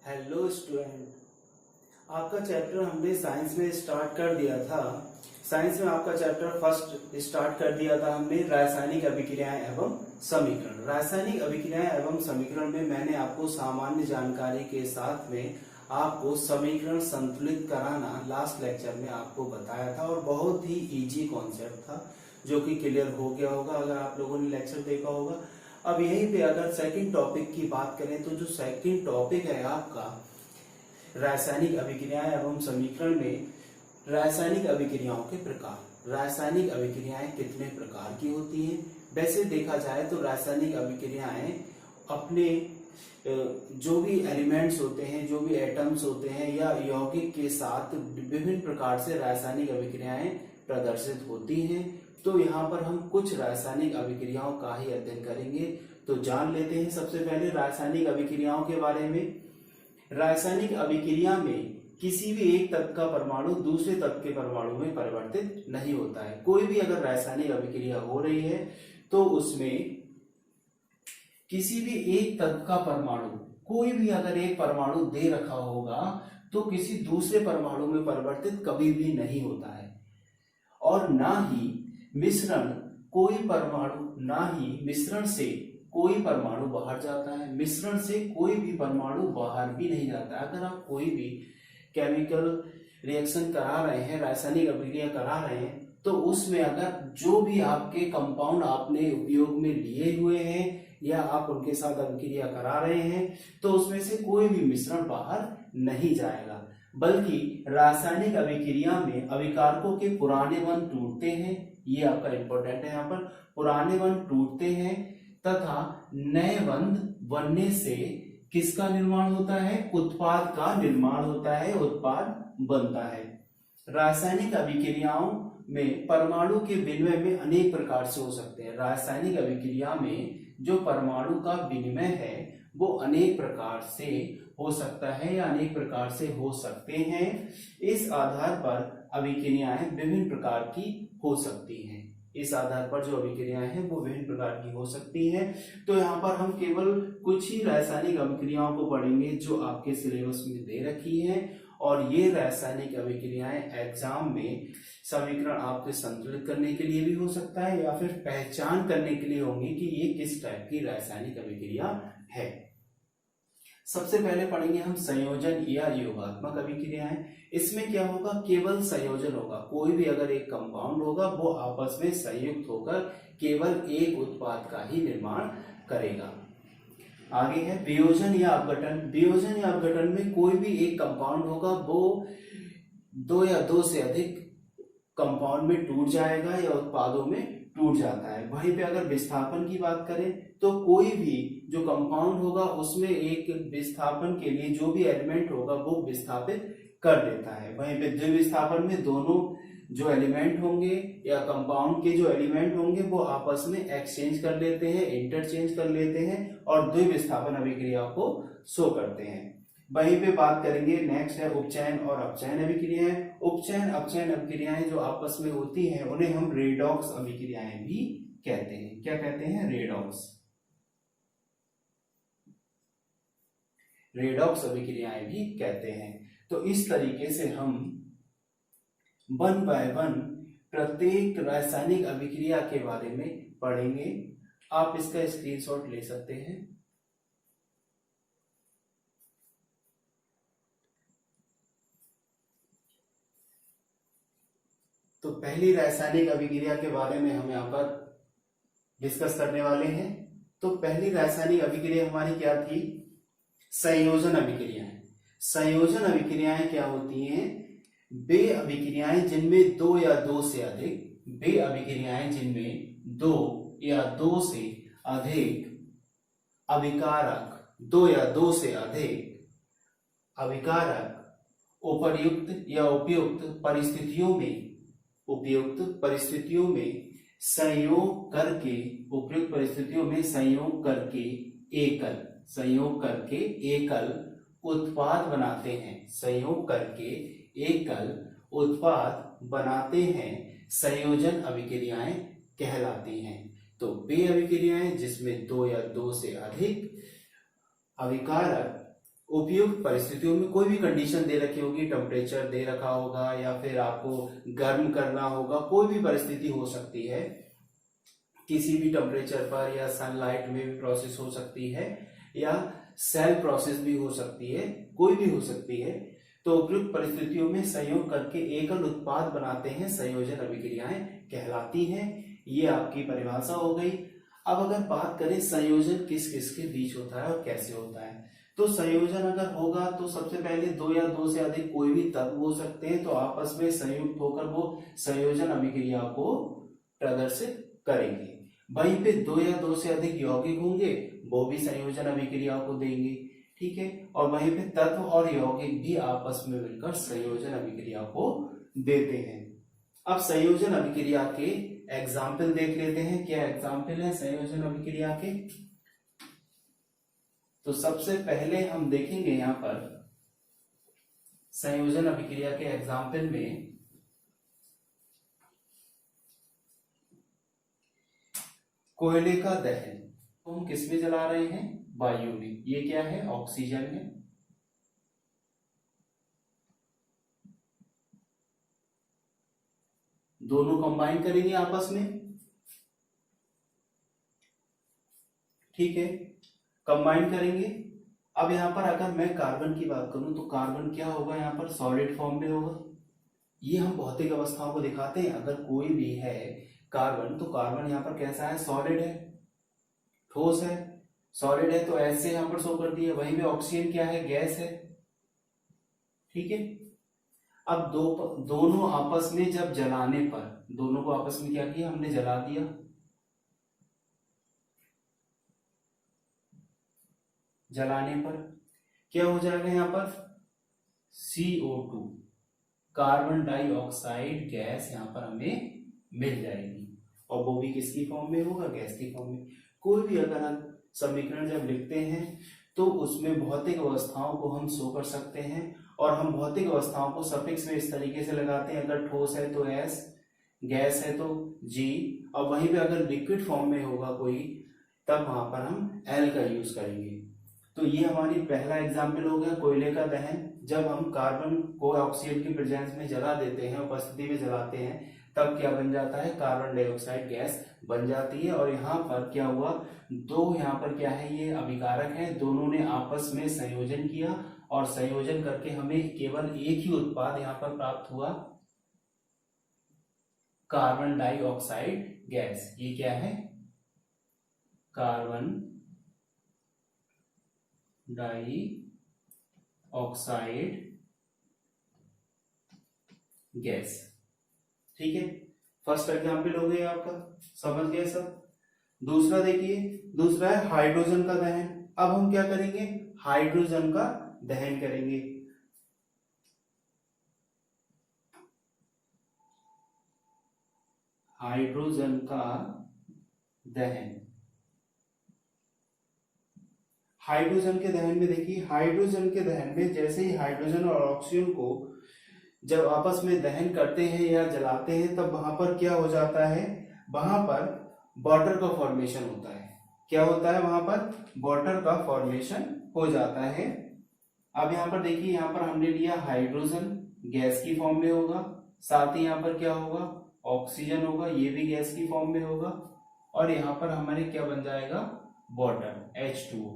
Hello student, आपका chapter हमने science में स्टार्ट कर दिया था। साइंस में आपका चैप्टर फर्स्ट स्टार्ट कर दिया था हमने रासायनिक अभिक्रियाएं एवं समीकरण। रासायनिक अभिक्रियाएं एवं समीकरण में मैंने आपको सामान्य जानकारी के साथ में आपको समीकरण संतुलित कराना लास्ट लेक्चर में आपको बताया था और बहुत ही इजी कॉन्सेप्ट था जो कि क्लियर हो गया होगा अगर आप लोगों ने लेक्चर देखा होगा। अब यहीं पे अगर सेकंड टॉपिक की बात करें तो जो सेकंड टॉपिक है आपका रासायनिक अभिक्रियाएं एवं समीकरण में रासायनिक अभिक्रियाओं के प्रकार। रासायनिक अभिक्रियाएं कितने प्रकार की होती हैं? वैसे देखा जाए तो रासायनिक अभिक्रियाएं अपने जो भी एलिमेंट्स होते हैं, जो भी एटम्स होते हैं या यौगिक के साथ विभिन्न प्रकार से रासायनिक अभिक्रियाएं प्रदर्शित होती हैं। तो यहाँ पर हम कुछ रासायनिक अभिक्रियाओं का ही अध्ययन करेंगे। तो जान लेते हैं सबसे पहले रासायनिक अभिक्रियाओं के बारे में। रासायनिक अभिक्रिया में किसी भी एक तत्व का परमाणु दूसरे तत्व के परमाणु में परिवर्तित नहीं होता है। कोई भी अगर रासायनिक अभिक्रिया हो रही है तो उसमें किसी भी एक तत्व का परमाणु, कोई भी अगर एक परमाणु दे रखा होगा तो किसी दूसरे परमाणु में परिवर्तित कभी भी नहीं होता है। और ना ही मिश्रण, कोई परमाणु, ना ही मिश्रण से कोई परमाणु बाहर जाता है, मिश्रण से कोई भी परमाणु बाहर भी नहीं जाता। अगर आप कोई भी केमिकल रिएक्शन करा रहे हैं, रासायनिक अभिक्रिया करा रहे हैं, तो उसमें अगर जो भी आपके कंपाउंड आपने उपयोग में लिए हुए हैं या आप उनके साथ अभिक्रिया करा रहे हैं तो उसमें से कोई भी मिश्रण बाहर नहीं जाएगा, बल्कि रासायनिक अभिक्रिया में अभिकारकों के पुराने बंध टूटते हैं। ये आपका इंपॉर्टेंट है, यहाँ पर पुराने बंध टूटते हैं तथा नए बंध बनने से किसका निर्माण होता है? उत्पाद का निर्माण होता है, उत्पाद बनता है। रासायनिक अभिक्रियाओं में परमाणु के विनिमय में अनेक प्रकार से हो सकते हैं। रासायनिक अभिक्रिया में जो परमाणु का विनिमय है वो अनेक प्रकार से हो सकता है या अनेक प्रकार से हो सकते हैं। इस आधार पर अभिक्रियाएं विभिन्न प्रकार की हो सकती हैं। इस आधार पर जो अभिक्रियाएं हैं वो विभिन्न प्रकार की हो सकती हैं। तो यहाँ पर हम केवल कुछ ही रासायनिक अभिक्रियाओं को पढ़ेंगे जो आपके सिलेबस में दे रखी हैं। और ये रासायनिक अभिक्रियाएं एग्जाम में समीकरण आपके संतुलित करने के लिए भी हो सकता है या फिर पहचान करने के लिए होंगी कि ये किस टाइप की रासायनिक अभिक्रिया है। सबसे पहले पढ़ेंगे हम संयोजन या योगात्मक अभिक्रियाएं। इसमें क्या होगा? केवल संयोजन होगा। कोई भी अगर एक कंपाउंड होगा वो आपस में संयुक्त होकर केवल एक उत्पाद का ही निर्माण करेगा। आगे है वियोजन या अपघटन। वियोजन या अपघटन में कोई भी एक कंपाउंड होगा वो दो या दो से अधिक कंपाउंड में टूट जाएगा या उत्पादों में टूट जाता है। वहीं पे अगर विस्थापन की बात करें तो कोई भी जो कंपाउंड होगा उसमें एक विस्थापन के लिए जो भी एलिमेंट होगा वो विस्थापित कर देता है। वहीं पे द्विविस्थापन में दोनों जो एलिमेंट होंगे या कंपाउंड के जो एलिमेंट होंगे वो आपस में एक्सचेंज कर लेते हैं, इंटरचेंज कर लेते हैं और द्विविस्थापन अभिक्रिया को शो करते हैं। वहीं पे बात करेंगे, नेक्स्ट है उपचयन और अपचयन अभिक्रियाएं। उपचयन अपचयन अभिक्रियाएं जो आपस में होती हैं उन्हें हम रेडॉक्स अभिक्रियाएं भी कहते हैं। क्या कहते हैं? रेडॉक्स। रेडॉक्स अभिक्रियाएं भी कहते हैं। तो इस तरीके से हम वन बाय वन प्रत्येक रासायनिक अभिक्रिया के बारे में पढ़ेंगे। आप इसका स्क्रीनशॉट ले सकते हैं। तो पहली रासायनिक अभिक्रिया के बारे में हम यहाँ पर डिस्कस करने वाले हैं। तो पहली रासायनिक अभिक्रिया हमारी क्या थी? संयोजन अभिक्रियाएं। संयोजन अभिक्रियाएं क्या होती हैं? वे अभिक्रियाएं जिनमें दो या दो से अधिक, वे अभिक्रियाएं जिनमें दो या दो से अधिक अभिकारक, दो या दो से अधिक अभिकारक उपर्युक्त या उपयुक्त परिस्थितियों में संयोग करके, उपयुक्त परिस्थितियों में संयोग करके एकल उत्पाद बनाते हैं। संयोग करके एकल उत्पाद बनाते हैं, संयोजन अभिक्रियाएं कहलाती हैं। तो वे अभिक्रियाएं जिसमें दो या दो से अधिक अभिकारक उपयुक्त परिस्थितियों में कोई भी कंडीशन दे रखी होगी, टेम्परेचर दे रखा होगा या फिर आपको गर्म करना होगा, कोई भी परिस्थिति हो सकती है, किसी भी टेम्परेचर पर या सनलाइट में भी प्रोसेस हो सकती है या सेल प्रोसेस भी हो सकती है, कोई भी हो सकती है। तो उपयुक्त परिस्थितियों में संयोग करके एकल उत्पाद बनाते हैं, संयोजन अभिक्रियाएं कहलाती हैं। ये आपकी परिभाषा हो गई। अब अगर बात करें संयोजन किस किस के बीच होता है और कैसे होता है, तो संयोजन अगर होगा तो सबसे पहले दो या दो से अधिक कोई भी तत्व हो सकते हैं, तो आपस में संयुक्त होकर वो संयोजन अभिक्रिया को प्रदर्शित करेंगे। वहीं पे दो या दो से अधिक यौगिक होंगे, वो भी संयोजन अभिक्रिया को देंगे, ठीक है। और वहीं पे तत्व और यौगिक भी आपस में मिलकर संयोजन अभिक्रिया को देते हैं। अब संयोजन अभिक्रिया के एग्जाम्पल देख लेते हैं, क्या एग्जाम्पल है संयोजन अभिक्रिया के। तो सबसे पहले हम देखेंगे यहां पर संयोजन अभिक्रिया के एग्जाम्पल में कोयले का दहन, तो हम किस में जला रहे हैं, वायु में। ये क्या है, ऑक्सीजन है। दोनों कंबाइन करेंगे आपस में, ठीक है, कंबाइन करेंगे। अब यहां पर अगर मैं कार्बन की बात करूं तो कार्बन क्या होगा, यहां पर सॉलिड फॉर्म में होगा। ये हम भौतिक अवस्थाओं को दिखाते हैं। अगर कोई भी है कार्बन, तो कार्बन यहां पर कैसा है, सॉलिड है, ठोस है। सॉलिड है तो ऐसे यहां पर शो कर दिया। वहीं पे ऑक्सीजन क्या है, गैस है, ठीक है। अब दोनों आपस में जब जलाने पर, दोनों को आपस में क्या किया, हमने जला दिया। जलाने पर क्या हो जाएगा, यहां पर CO2 कार्बन डाइऑक्साइड गैस यहां पर हमें मिल जाएगी। और वो भी किसकी फॉर्म में होगा, गैस की फॉर्म में। कोई भी अगर हम समीकरण जब लिखते हैं तो उसमें भौतिक अवस्थाओं को हम शो कर सकते हैं। और हम भौतिक अवस्थाओं को सफिक्स में इस तरीके से लगाते हैं, अगर ठोस है तो S, गैस है तो G, और वहीं पे अगर लिक्विड फॉर्म में होगा कोई, तब वहां पर हम L का यूज करेंगे। तो ये हमारी पहला एग्जाम्पल हो गया कोयले का दहन। जब हम कार्बन को ऑक्सीजन की प्रेजेंस में जला देते हैं, उपस्थिति में जलाते हैं, तब क्या बन जाता है, कार्बन डाइऑक्साइड गैस बन जाती है। और यहाँ पर क्या हुआ, दो यहाँ पर क्या है, ये अभिकारक है, दोनों ने आपस में संयोजन किया और संयोजन करके हमें केवल एक ही उत्पाद यहाँ पर प्राप्त हुआ, कार्बन डाइऑक्साइड गैस। ये क्या है, कार्बन डाइऑक्साइड गैस, ठीक है। फर्स्ट एग्जाम्पल हो गया आपका, समझ गए सब। दूसरा देखिए, दूसरा है हाइड्रोजन का दहन। अब हम क्या करेंगे, हाइड्रोजन का दहन करेंगे। हाइड्रोजन का दहन, हाइड्रोजन के दहन में देखिए, हाइड्रोजन के दहन में जैसे ही हाइड्रोजन और ऑक्सीजन को जब आपस में दहन करते हैं या जलाते हैं, तब वहां पर क्या हो जाता है, वहां पर वाटर का फॉर्मेशन होता है। क्या होता है, वहां पर वाटर का फॉर्मेशन हो जाता है। अब यहाँ पर देखिए, यहाँ पर हमने लिया हाइड्रोजन, गैस की फॉर्म में होगा, साथ ही यहाँ पर क्या होगा, ऑक्सीजन होगा, ये भी गैस की फॉर्म में होगा। और यहाँ पर हमारे क्या बन जाएगा, वाटर, H2O।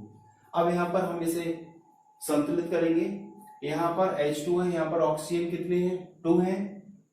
अब यहाँ पर हम इसे संतुलित करेंगे। यहाँ पर H2 है, यहाँ पर ऑक्सीजन कितने हैं, 2 हैं,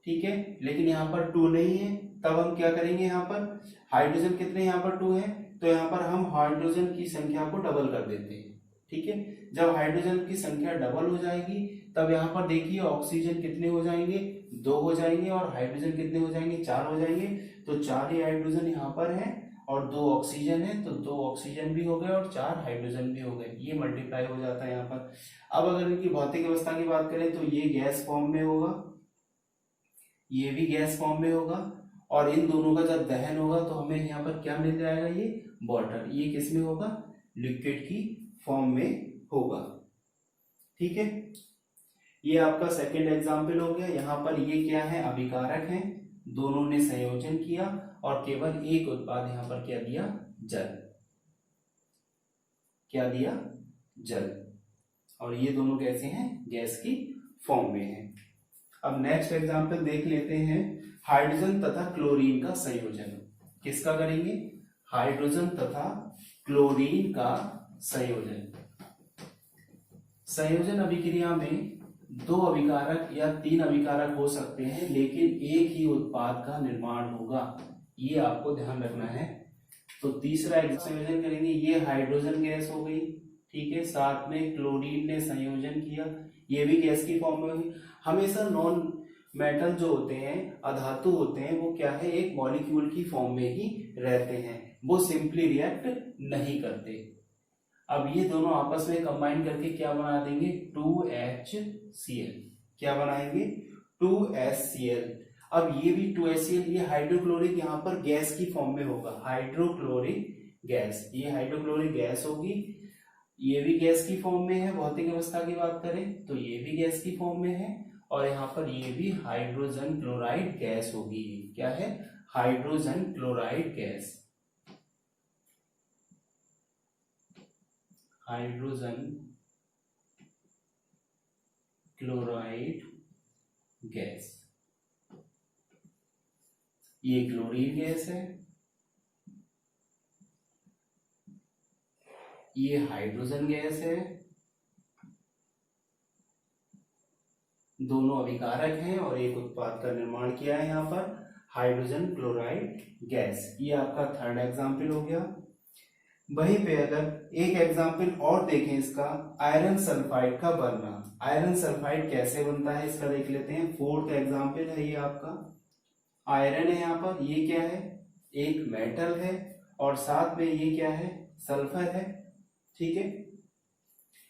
ठीक है। लेकिन यहाँ पर 2 नहीं है, तब हम क्या करेंगे, यहाँ पर हाइड्रोजन कितने, यहाँ पर 2 है, तो यहाँ पर हम हाइड्रोजन की संख्या को डबल कर देते हैं, ठीक है। जब हाइड्रोजन की संख्या डबल हो जाएगी, तब यहाँ पर देखिए ऑक्सीजन कितने हो जाएंगे, 2 हो जाएंगे, और हाइड्रोजन कितने हो जाएंगे, 4 हो जाएंगे। तो 4 ही हाइड्रोजन यहाँ पर है और 2 ऑक्सीजन है, तो 2 ऑक्सीजन भी हो गए और 4 हाइड्रोजन भी हो गए। ये मल्टीप्लाई हो जाता है यहाँ पर। अब अगर इनकी भौतिक अवस्था की बात करें तो ये गैस फॉर्म में होगा, ये भी गैस फॉर्म में होगा, और इन दोनों का जब दहन होगा तो हमें यहाँ पर क्या मिल जाएगा, ये वाटर। ये किस में होगा, लिक्विड की फॉर्म में होगा, ठीक है। ये आपका सेकंड एग्जाम्पल हो गया। यहाँ पर ये क्या है, अभिकारक है, दोनों ने संयोजन किया और केवल एक उत्पाद यहाँ पर क्या दिया, जल। क्या दिया, जल। और ये दोनों कैसे हैं, गैस की फॉर्म में हैं। अब नेक्स्ट एग्जांपल देख लेते हैं, हाइड्रोजन तथा क्लोरीन का संयोजन। किसका करेंगे, हाइड्रोजन तथा क्लोरीन का संयोजन। संयोजन अभिक्रिया में 2 अभिकारक या 3 अभिकारक हो सकते हैं, लेकिन एक ही उत्पाद का निर्माण होगा, ये आपको ध्यान रखना है। तो तीसरा संयोजन करेंगे, ये हाइड्रोजन गैस हो गई, ठीक है, साथ में क्लोरीन ने संयोजन किया, ये भी गैस की फॉर्म में होगी। हमेशा नॉन मेटल जो होते हैं, अधातु होते हैं, वो क्या है, एक मॉलिक्यूल की फॉर्म में ही रहते हैं, वो सिंपली रिएक्ट नहीं करते। अब ये दोनों आपस में कंबाइन करके क्या बना देंगे, 2HCl। क्या बनाएंगे, 2HCl। अब ये भी 2HCl, ये हाइड्रोक्लोरिक यहाँ पर गैस की फॉर्म में होगा, हाइड्रोक्लोरिक गैस, ये हाइड्रोक्लोरिक गैस होगी, ये भी गैस की फॉर्म में है। भौतिक अवस्था की बात करें तो ये भी गैस की फॉर्म में है, और यहाँ पर ये भी हाइड्रोजन क्लोराइड गैस होगी। क्या है, hydrogen chloride gas, hydrogen chloride gas. ये क्लोरीन गैस है, ये हाइड्रोजन गैस है, दोनों अभिकारक हैं और एक उत्पाद का निर्माण किया है यहाँ पर, हाइड्रोजन क्लोराइड गैस। ये आपका थर्ड एग्जाम्पल हो गया। वहीं पे अगर एक एग्जाम्पल और देखें इसका, आयरन सल्फाइड का बनना। आयरन सल्फाइड कैसे बनता है इसका देख लेते हैं। फोर्थ एग्जाम्पल है ये आपका, आयरन है यहाँ पर, ये क्या है, एक मेटल है, और साथ में ये क्या है, सल्फर है, ठीक है।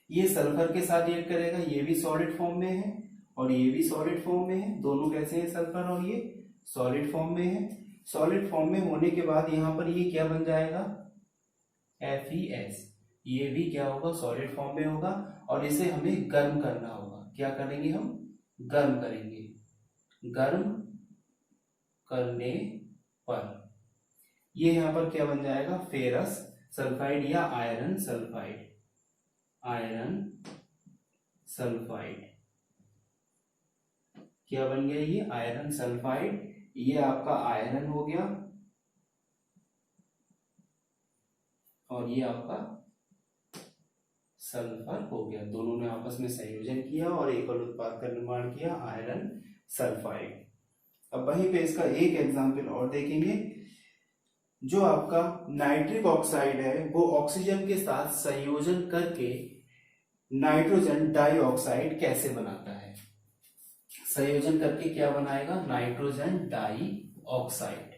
ये सल्फर के साथ रिएक्ट करेगा, ये भी सॉलिड फॉर्म में है और ये भी सॉलिड फॉर्म में है, दोनों कैसे हैं, सल्फर और ये सॉलिड फॉर्म में है। सॉलिड फॉर्म में होने के बाद यहाँ पर ये क्या बन जाएगा, FeS। ये भी क्या होगा, सॉलिड फॉर्म में होगा, और इसे हमें गर्म करना होगा। क्या करेंगे, हम गर्म करेंगे। गर्म करने पर ये यहाँ पर क्या बन जाएगा, फेरस सल्फाइड या आयरन सल्फाइड। आयरन सल्फाइड क्या बन गया, ये आयरन सल्फाइड। ये आपका आयरन हो गया और ये आपका सल्फर हो गया। दोनों ने आपस में संयोजन किया और एकल उत्पाद का निर्माण किया, आयरन सल्फाइड। अब वहीं पे इसका एक एग्जाम्पल और देखेंगे। जो आपका नाइट्रिक ऑक्साइड है वो ऑक्सीजन के साथ संयोजन करके नाइट्रोजन डाइऑक्साइड कैसे बनाता है। संयोजन करके क्या बनाएगा, नाइट्रोजन डाइऑक्साइड।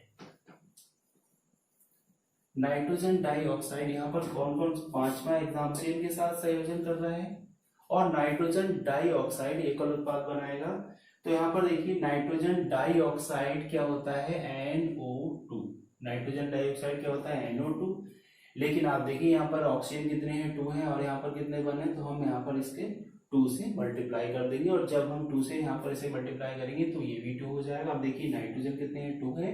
नाइट्रोजन डाइऑक्साइड यहाँ पर कौन कौन, 5वां एग्जाम्पल के साथ संयोजन कर रहा है और नाइट्रोजन डाइऑक्साइड एकल उत्पाद बनाएगा। तो यहाँ पर देखिए नाइट्रोजन डाइऑक्साइड क्या होता है, NO2। नाइट्रोजन डाइऑक्साइड क्या होता है, NO2। लेकिन आप देखिए यहाँ पर ऑक्सीजन कितने हैं, 2 हैं, और यहाँ पर कितने बने, तो हम यहाँ पर इसके 2 से मल्टीप्लाई कर देंगे, और जब हम 2 से यहाँ पर इसे मल्टीप्लाई करेंगे तो ये भी 2 हो जाएगा। अब देखिए नाइट्रोजन कितने हैं, 2 है,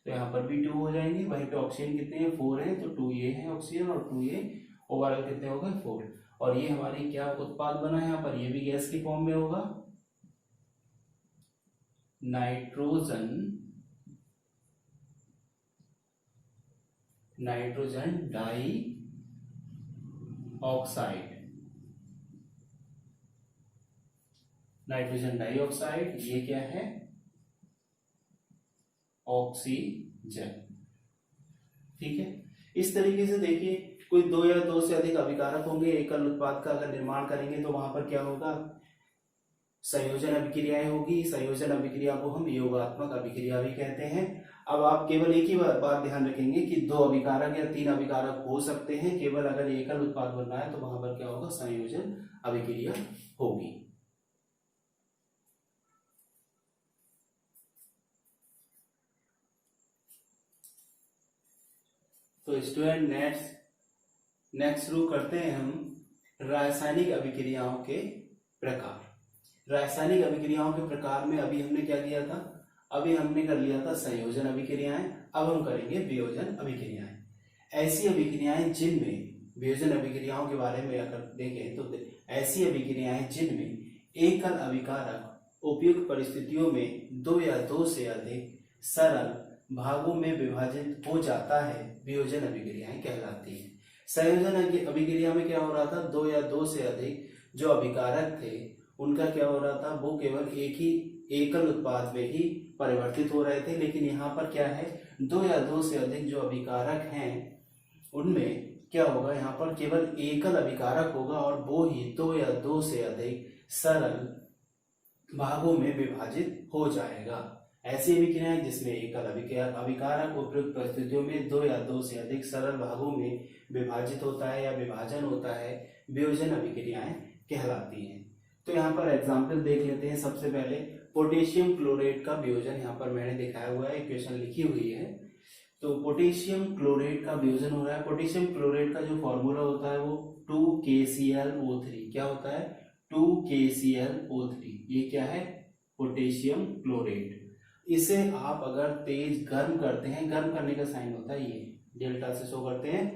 तो यहाँ पर भी 2 हो जाएंगे। वहीं पे ऑक्सीजन कितने हैं, 4 है, तो 2 ये है ऑक्सीजन और 2 ये, ओवरऑल कितने हो गए, 4। और ये हमारी क्या उत्पाद बना है यहाँ पर, ये भी गैस की फॉर्म में होगा, nitrogen dioxide. Nitrogen dioxide ये क्या है, ऑक्सीजन। ठीक है, इस तरीके से देखिए कोई 2 या 2 से अधिक अभिकारक होंगे, एकल उत्पाद का अगर निर्माण करेंगे तो वहां पर क्या होगा, संयोजन अभिक्रियाएं होगी। संयोजन अभिक्रिया को हम योगात्मक अभिक्रिया भी कहते हैं। अब आप केवल एक ही बात ध्यान रखेंगे कि 2 अभिकारक या 3 अभिकारक हो सकते हैं, केवल अगर एकल उत्पाद बनना है तो वहां पर क्या होगा, संयोजन अभिक्रिया होगी। तो स्टूडेंट नेक्स्ट शुरू करते हैं हम रासायनिक अभिक्रियाओं के प्रकार। रासायनिक अभिक्रियाओं के प्रकार में अभी हमने क्या किया था, अभी हमने कर लिया था संयोजन अभिक्रियाएं। अब हम करेंगे वियोजन अभिक्रियाएं। ऐसी अभिक्रियाएं जिनमें वियोजन अभिक्रियाओं के बारे में अगर देखें तो ऐसी अभिक्रियाएं जिनमें एकल अभिकारक उपयुक्त परिस्थितियों में दो या दो से अधिक सरल भागों में विभाजित हो जाता है, वियोजन अभिक्रियाएं कहलाती हैं। संयोजन अभिक्रिया में क्या हो रहा था, दो या दो से अधिक जो अभिकारक थे उनका क्या हो रहा था, वो केवल एक ही एकल उत्पाद में ही परिवर्तित हो रहे थे। लेकिन यहाँ पर क्या है, दो या दो से अधिक जो अभिकारक हैं उनमें क्या होगा, यहाँ पर केवल एकल अभिकारक होगा और वो ही दो या दो से अधिक सरल भागों में विभाजित हो जाएगा। ऐसी अभिक्रियाएं जिसमें एकल अभिकारक उपयुक्त परिस्थितियों में दो या दो से अधिक सरल भागों में विभाजित होता है या विभाजन होता है, वियोजन अभिक्रियाएं कहलाती हैं। तो यहाँ पर एग्जाम्पल देख लेते हैं। सबसे पहले पोटेशियम क्लोराइड का वियोजन यहाँ पर मैंने दिखाया हुआ है, इक्वेशन लिखी हुई है। तो पोटेशियम क्लोराइड का वियोजन हो रहा है। पोटेशियम क्लोराइड का जो फॉर्मूला होता है वो 2KClO3 क्या होता है, 2KClO3। ये क्या है, पोटेशियम क्लोराइड। इसे आप अगर तेज गर्म करते हैं, गर्म करने का साइन होता है ये, डेल्टा से शो करते हैं।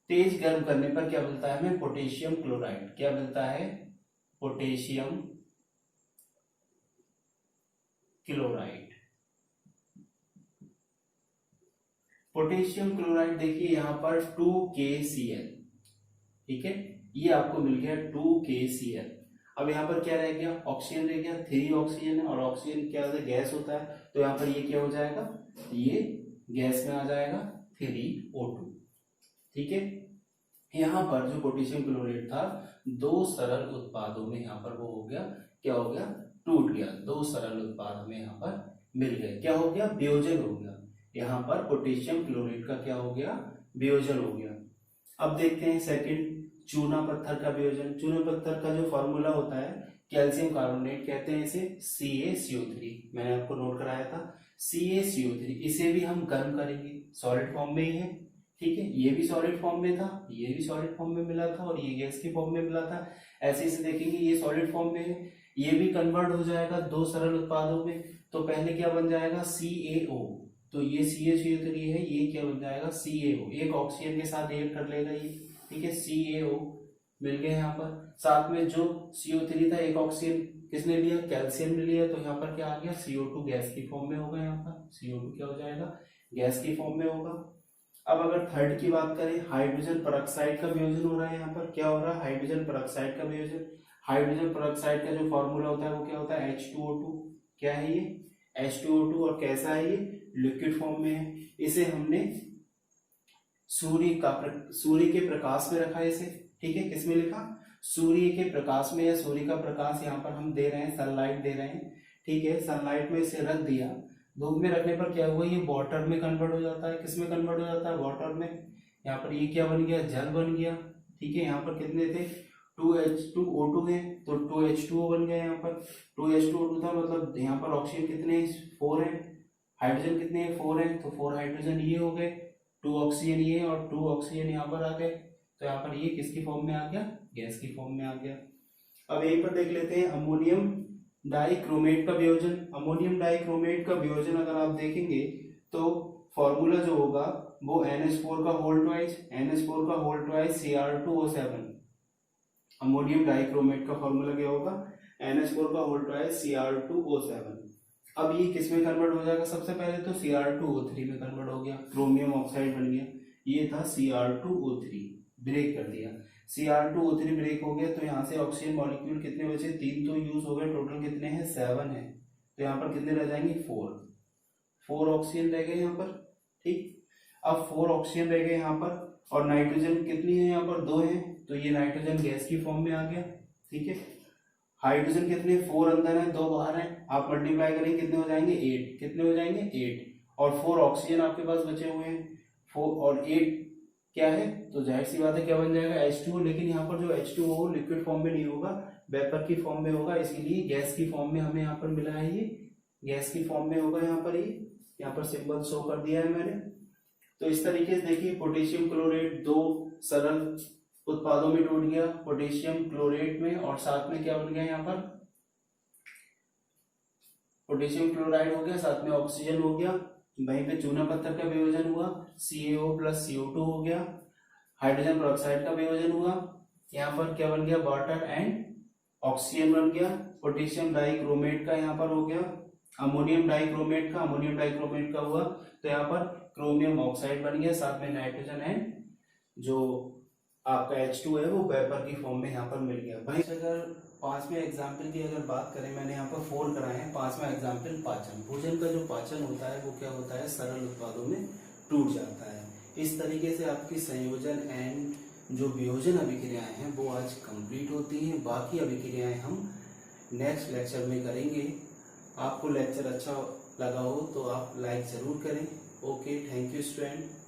तेज गर्म करने पर क्या मिलता है हमें, पोटेशियम क्लोराइड। क्या मिलता है, पोटेशियम क्लोराइड। पोटेशियम क्लोराइड देखिए यहाँ पर 2KCl, ठीक है, ये आपको मिल गया 2KCl। अब यहाँ पर क्या रह गया, ऑक्सीजन रह गया, 3 ऑक्सीजन है और ऑक्सीजन क्या होता है, गैस होता है। तो यहाँ पर ये क्या हो जाएगा, ये गैस में आ जाएगा 3O2, ठीक है। यहाँ पर जो पोटेशियम क्लोराइड था दो सरल उत्पादों में यहाँ पर वो हो गया, क्या हो गया, टूट गया। दो सरल उत्पाद हमें यहाँ पर मिल गए, क्या हो गया, वियोजन हो गया। यहाँ पर पोटेशियम क्लोराइड का क्या हो गया, वियोजन हो गया। अब देखते हैं सेकंड, चूना पत्थर का वियोजन। चूना पत्थर का जो फॉर्मूला होता है कैल्शियम कार्बोनेट, कहते हैं इसे CaCO3, मैंने आपको नोट कराया था CaCO3। इसे भी हम गर्म करेंगे, सॉलिड फॉर्म में ही है, ठीक है। ये भी सॉलिड फॉर्म में था, ये भी सॉलिड फॉर्म में मिला था और ये गैस के फॉर्म में मिला था। ऐसे इसे देखेंगे, ये सॉलिड फॉर्म में है, ये भी कन्वर्ट हो जाएगा दो सरल उत्पादों में। तो पहले क्या बन जाएगा, CaO। तो ये CaCO3 है, ये क्या बन जाएगा, CaO। एक ऑक्सीजन के साथ ऐड कर लेगा ये, ठीक है, CaO मिल गया यहाँ पर। साथ में जो CO3 था, एक ऑक्सीजन किसने लिया, कैल्शियम ने लिया। तो यहाँ पर क्या आ गया, CO2 गैस की फॉर्म में होगा। यहाँ पर CO2 क्या हो जाएगा, गैस की फॉर्म में होगा। अब अगर थर्ड की बात करें, हाइड्रोजन पेरोक्साइड का वियोजन हो रहा है। यहाँ पर क्या हो रहा है, हाइड्रोजन पेरोक्साइड का वियोजन। हाइड्रोजन पेरोक्साइड का जो फॉर्मूला होता है वो क्या होता है, H2O2। क्या है ये, H2O2। और कैसा है ये, लिक्विड फॉर्म में है। इसे हमने सूर्य के प्रकाश में रखा है इसे, ठीक है। किसमें लिखा, सूर्य के प्रकाश में, या सूर्य का प्रकाश यहाँ पर हम दे रहे हैं, सनलाइट दे रहे हैं, ठीक है। सनलाइट में इसे रख दिया, धूप में रखने पर क्या हुआ, ये वाटर में कन्वर्ट हो जाता है। किसमें कन्वर्ट हो जाता है, वाटर में। यहाँ पर ये क्या बन गया, जल बन गया, ठीक है। यहाँ पर कितने थे, 2H2O2 है, तो 2H2O बन गया। यहाँ पर 2H2O2 था, मतलब यहाँ पर ऑक्सीजन कितने, 4 है। हाइड्रोजन कितने हैं, 4 है, तो 4 हाइड्रोजन ये हो गए, 2 ऑक्सीजन ये और 2 ऑक्सीजन यहाँ पर आ गए। तो यहाँ पर ये किसकी फॉर्म में आ गया, गैस की फॉर्म में आ गया। अब यहीं पर देख लेते हैं अमोनियम डाइक्रोमेट का वियोजन। अमोनियम डाइक्रोमेट का वियोजन अगर आप देखेंगे तो फॉर्मूला जो होगा वो NH4 का whole twice Cr2O7। Ammonium dichromate का फॉर्मूला क्या होगा, NH4 का होल ट्वाइस Cr2O7। अब ये किसमें कन्वर्ट हो जाएगा, सबसे पहले तो Cr2O3 में कन्वर्ट हो गया, क्रोमियम ऑक्साइड बन गया। ये था Cr2O3, ब्रेक कर दिया, Cr2O3 ब्रेक हो गया। तो यहाँ से ऑक्सीजन मॉलिक्यूल कितने बचे, 3 तो यूज हो गए, टोटल कितने हैं, 7 है। तो यहाँ पर कितने रह जाएंगे, 4 ऑक्सीजन रह गए यहाँ पर, ठीक। अब 4 ऑक्सीजन रह गए यहाँ पर, और नाइट्रोजन कितनी है यहाँ पर, 2 है। तो ये नाइट्रोजन गैस की फॉर्म में आ गया, ठीक है। हाइड्रोजन कितने, 4 अंदर है, 2 बाहर है। आप मल्टीप्लाई करेंगे कितने हो जाएंगे, 8। कितने हो जाएंगे, 8। और 4 ऑक्सीजन आपके पास बचे हुए हैं, 4 और 8 क्या है, तो जाहिर सी बात है क्या बन जाएगा, H2O। लेकिन यहाँ पर जो H2O लिक्विड फॉर्म में नहीं होगा, वेपर की फॉर्म में होगा, इसीलिए गैस की फॉर्म में हमें यहाँ पर मिला है, ये गैस की फॉर्म में होगा। यहाँ पर ये यहाँ पर सिंबल शो कर दिया है मैंने। तो इस तरीके से देखिए, पोटेशियम क्लोराइड दो सरल उत्पादों में टूट गया, पोटेशियम क्लोराइड में, और साथ में क्या बन गया, यहाँ पर पोटेशियम क्लोराइड हो गया, साथ में ऑक्सीजन हो गया। वहीं पे चूना पत्थर का वियोजन हुआ, CaO प्लस CO2 हो गया। हाइड्रोजन पेरोक्साइड का वियोजन हुआ, यहाँ पर क्या बन गया, वाटर एंड ऑक्सीजन बन गया। पोटेशियम डाइक्रोमेट का यहाँ पर हो गया, अमोनियम डाइक्रोमेट का हुआ, तो यहाँ पर क्रोमियम ऑक्साइड बन गया, साथ में नाइट्रोजन एंड जो आपका H2 है वो वेपर की फॉर्म में यहाँ पर मिल गया। भाई अगर पांचवें एग्जाम्पल की अगर बात करें, मैंने यहाँ पर 4 कराए हैं। पांचवा एग्जाम्पल पाचन। भोजन का जो पाचन होता है वो क्या होता है, सरल उत्पादों में टूट जाता है। इस तरीके से आपकी संयोजन एंड जो वियोजन अभिक्रियाएं हैं वो आज कंप्लीट होती हैं। बाकी अभिक्रियाएं हम नेक्स्ट लेक्चर में करेंगे। आपको लेक्चर अच्छा लगा हो तो आप लाइक जरूर करें। Okay, thank you student.